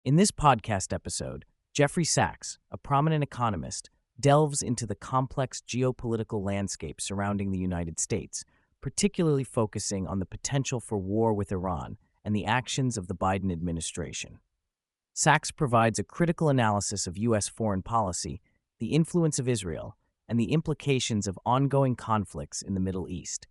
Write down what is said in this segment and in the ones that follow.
In this podcast episode, Jeffrey Sachs, a prominent economist, delves into the complex geopolitical landscape surrounding the United States, particularly focusing on the potential for war with Iran and the actions of the Biden administration. Sachs provides a critical analysis of U.S. foreign policy, the influence of Israel, and the implications of ongoing conflicts in the Middle East.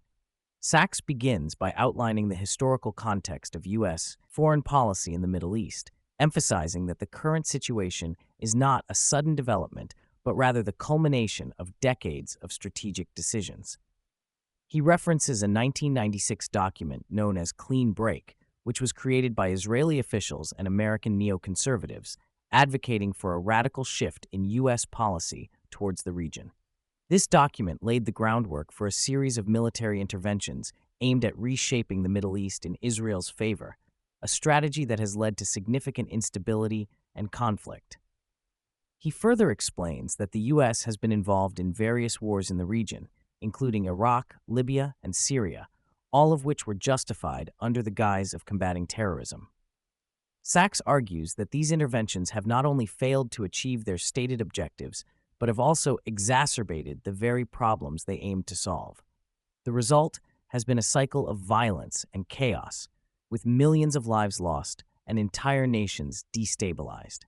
Sachs begins by outlining the historical context of U.S. foreign policy in the Middle East, emphasizing that the current situation is not a sudden development, but rather the culmination of decades of strategic decisions. He references a 1996 document known as Clean Break, which was created by Israeli officials and American neoconservatives, advocating for a radical shift in U.S. policy towards the region. This document laid the groundwork for a series of military interventions aimed at reshaping the Middle East in Israel's favor, a strategy that has led to significant instability and conflict. He further explains that the U.S. has been involved in various wars in the region, including Iraq, Libya, and Syria, all of which were justified under the guise of combating terrorism. Sachs argues that these interventions have not only failed to achieve their stated objectives, but have also exacerbated the very problems they aimed to solve. The result has been a cycle of violence and chaos, with millions of lives lost and entire nations destabilized.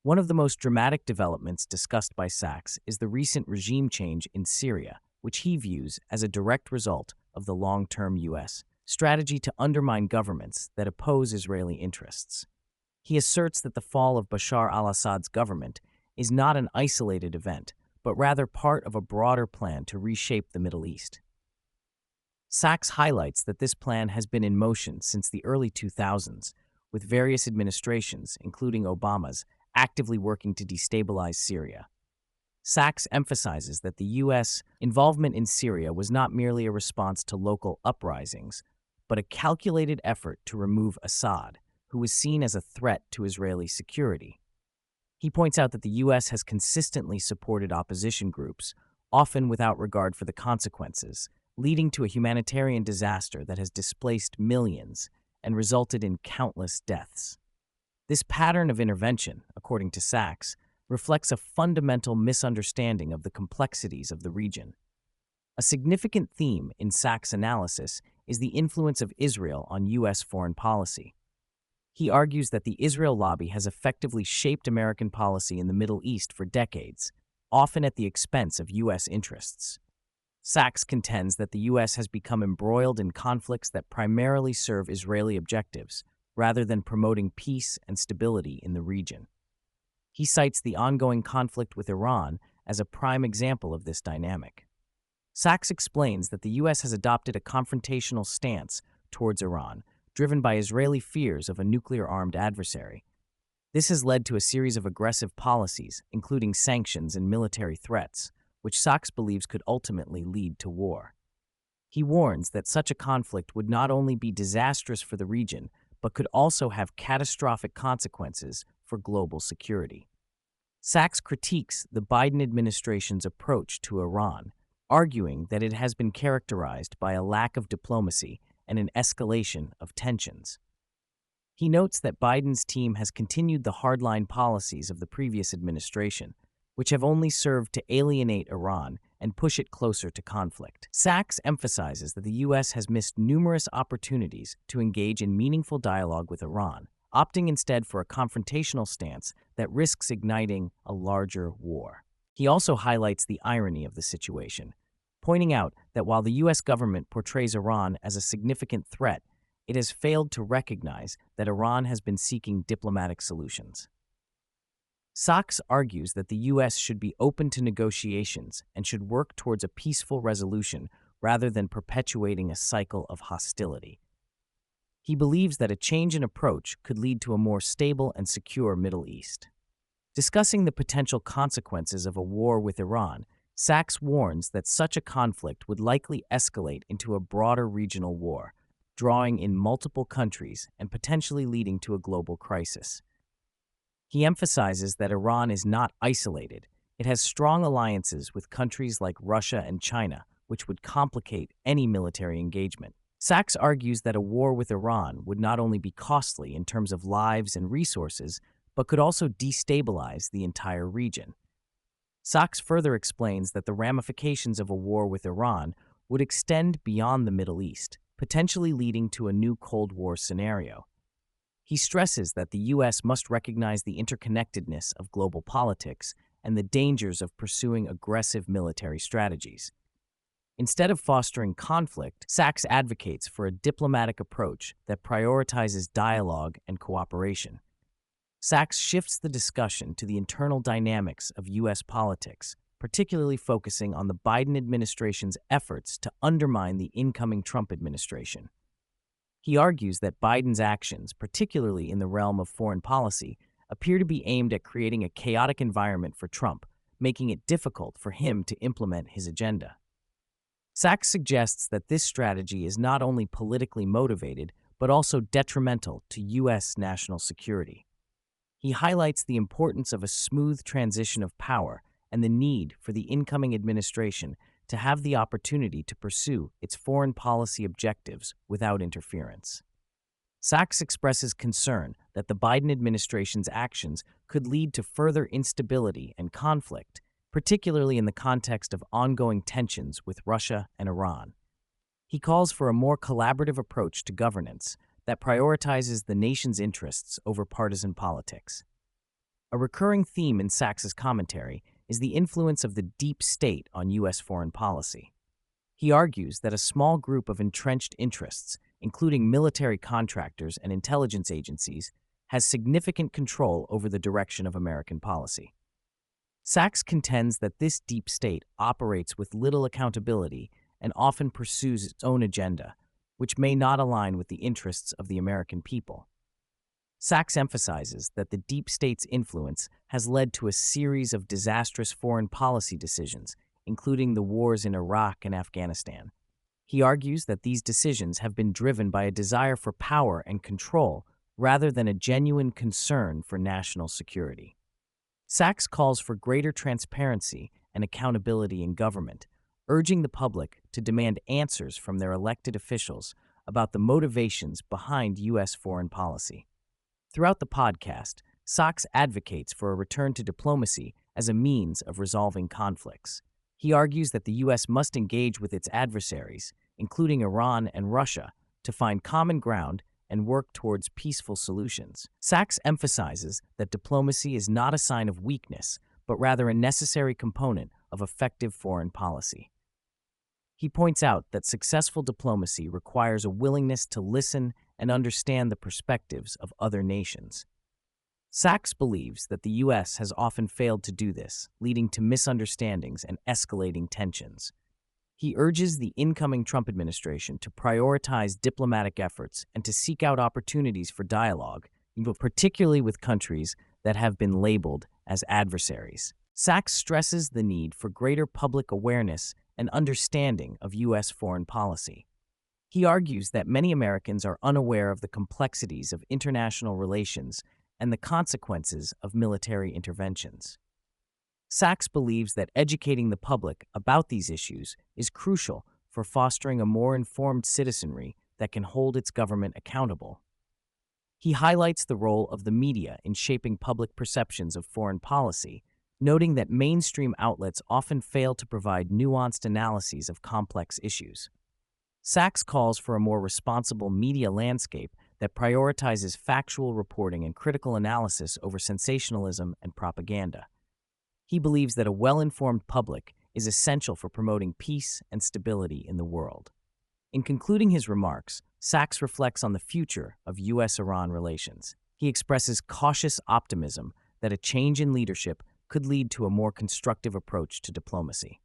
One of the most dramatic developments discussed by Sachs is the recent regime change in Syria, which he views as a direct result of the long-term U.S. strategy to undermine governments that oppose Israeli interests. He asserts that the fall of Bashar al-Assad's government is not an isolated event, but rather part of a broader plan to reshape the Middle East. Sachs highlights that this plan has been in motion since the early 2000s, with various administrations, including Obama's, actively working to destabilize Syria. Sachs emphasizes that the U.S. involvement in Syria was not merely a response to local uprisings, but a calculated effort to remove Assad, who was seen as a threat to Israeli security. He points out that the U.S. has consistently supported opposition groups, often without regard for the consequences, leading to a humanitarian disaster that has displaced millions and resulted in countless deaths. This pattern of intervention, according to Sachs, reflects a fundamental misunderstanding of the complexities of the region. A significant theme in Sachs' analysis is the influence of Israel on U.S. foreign policy. He argues that the Israel lobby has effectively shaped American policy in the Middle East for decades, often at the expense of U.S. interests. Sachs contends that the U.S. has become embroiled in conflicts that primarily serve Israeli objectives, rather than promoting peace and stability in the region. He cites the ongoing conflict with Iran as a prime example of this dynamic. Sachs explains that the U.S. has adopted a confrontational stance towards Iran, driven by Israeli fears of a nuclear-armed adversary. This has led to a series of aggressive policies, including sanctions and military threats, which Sachs believes could ultimately lead to war. He warns that such a conflict would not only be disastrous for the region, but could also have catastrophic consequences for global security. Sachs critiques the Biden administration's approach to Iran, arguing that it has been characterized by a lack of diplomacy and an escalation of tensions. He notes that Biden's team has continued the hardline policies of the previous administration, which have only served to alienate Iran and push it closer to conflict. Sachs emphasizes that the U.S. has missed numerous opportunities to engage in meaningful dialogue with Iran, opting instead for a confrontational stance that risks igniting a larger war. He also highlights the irony of the situation, pointing out that while the U.S. government portrays Iran as a significant threat, it has failed to recognize that Iran has been seeking diplomatic solutions. Sachs argues that the U.S. should be open to negotiations and should work towards a peaceful resolution rather than perpetuating a cycle of hostility. He believes that a change in approach could lead to a more stable and secure Middle East. Discussing the potential consequences of a war with Iran, Sachs warns that such a conflict would likely escalate into a broader regional war, drawing in multiple countries and potentially leading to a global crisis. He emphasizes that Iran is not isolated. It has strong alliances with countries like Russia and China, which would complicate any military engagement. Sachs argues that a war with Iran would not only be costly in terms of lives and resources, but could also destabilize the entire region. Sachs further explains that the ramifications of a war with Iran would extend beyond the Middle East, potentially leading to a new Cold War scenario. He stresses that the U.S. must recognize the interconnectedness of global politics and the dangers of pursuing aggressive military strategies. Instead of fostering conflict, Sachs advocates for a diplomatic approach that prioritizes dialogue and cooperation. Sachs shifts the discussion to the internal dynamics of U.S. politics, particularly focusing on the Biden administration's efforts to undermine the incoming Trump administration. He argues that Biden's actions, particularly in the realm of foreign policy, appear to be aimed at creating a chaotic environment for Trump, making it difficult for him to implement his agenda. Sachs suggests that this strategy is not only politically motivated, but also detrimental to U.S. national security. He highlights the importance of a smooth transition of power and the need for the incoming administration to have the opportunity to pursue its foreign policy objectives without interference. Sachs expresses concern that the Biden administration's actions could lead to further instability and conflict, particularly in the context of ongoing tensions with Russia and Iran. He calls for a more collaborative approach to governance that prioritizes the nation's interests over partisan politics. A recurring theme in Sachs's commentary is the influence of the deep state on U.S. foreign policy. He argues that a small group of entrenched interests, including military contractors and intelligence agencies, has significant control over the direction of American policy. Sachs contends that this deep state operates with little accountability and often pursues its own agenda, which may not align with the interests of the American people. Sachs emphasizes that the deep state's influence has led to a series of disastrous foreign policy decisions, including the wars in Iraq and Afghanistan. He argues that these decisions have been driven by a desire for power and control rather than a genuine concern for national security. Sachs calls for greater transparency and accountability in government, urging the public to demand answers from their elected officials about the motivations behind U.S. foreign policy. Throughout the podcast, Sachs advocates for a return to diplomacy as a means of resolving conflicts. He argues that the U.S. must engage with its adversaries, including Iran and Russia, to find common ground and work towards peaceful solutions. Sachs emphasizes that diplomacy is not a sign of weakness, but rather a necessary component of effective foreign policy. He points out that successful diplomacy requires a willingness to listen and understand the perspectives of other nations. Sachs believes that the U.S. has often failed to do this, leading to misunderstandings and escalating tensions. He urges the incoming Trump administration to prioritize diplomatic efforts and to seek out opportunities for dialogue, particularly with countries that have been labeled as adversaries. Sachs stresses the need for greater public awareness and understanding of U.S. foreign policy. He argues that many Americans are unaware of the complexities of international relations and the consequences of military interventions. Sachs believes that educating the public about these issues is crucial for fostering a more informed citizenry that can hold its government accountable. He highlights the role of the media in shaping public perceptions of foreign policy, noting that mainstream outlets often fail to provide nuanced analyses of complex issues. Sachs calls for a more responsible media landscape that prioritizes factual reporting and critical analysis over sensationalism and propaganda. He believes that a well-informed public is essential for promoting peace and stability in the world. In concluding his remarks, Sachs reflects on the future of U.S.-Iran relations. He expresses cautious optimism that a change in leadership could lead to a more constructive approach to diplomacy.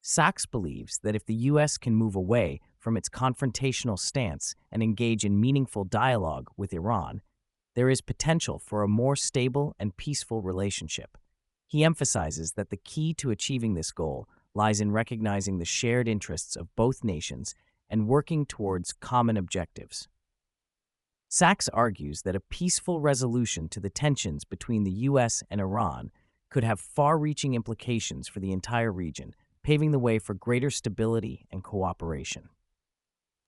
Sachs believes that if the U.S. can move away from its confrontational stance and engage in meaningful dialogue with Iran, there is potential for a more stable and peaceful relationship. He emphasizes that the key to achieving this goal lies in recognizing the shared interests of both nations and working towards common objectives. Sachs argues that a peaceful resolution to the tensions between the U.S. and Iran could have far-reaching implications for the entire region, paving the way for greater stability and cooperation.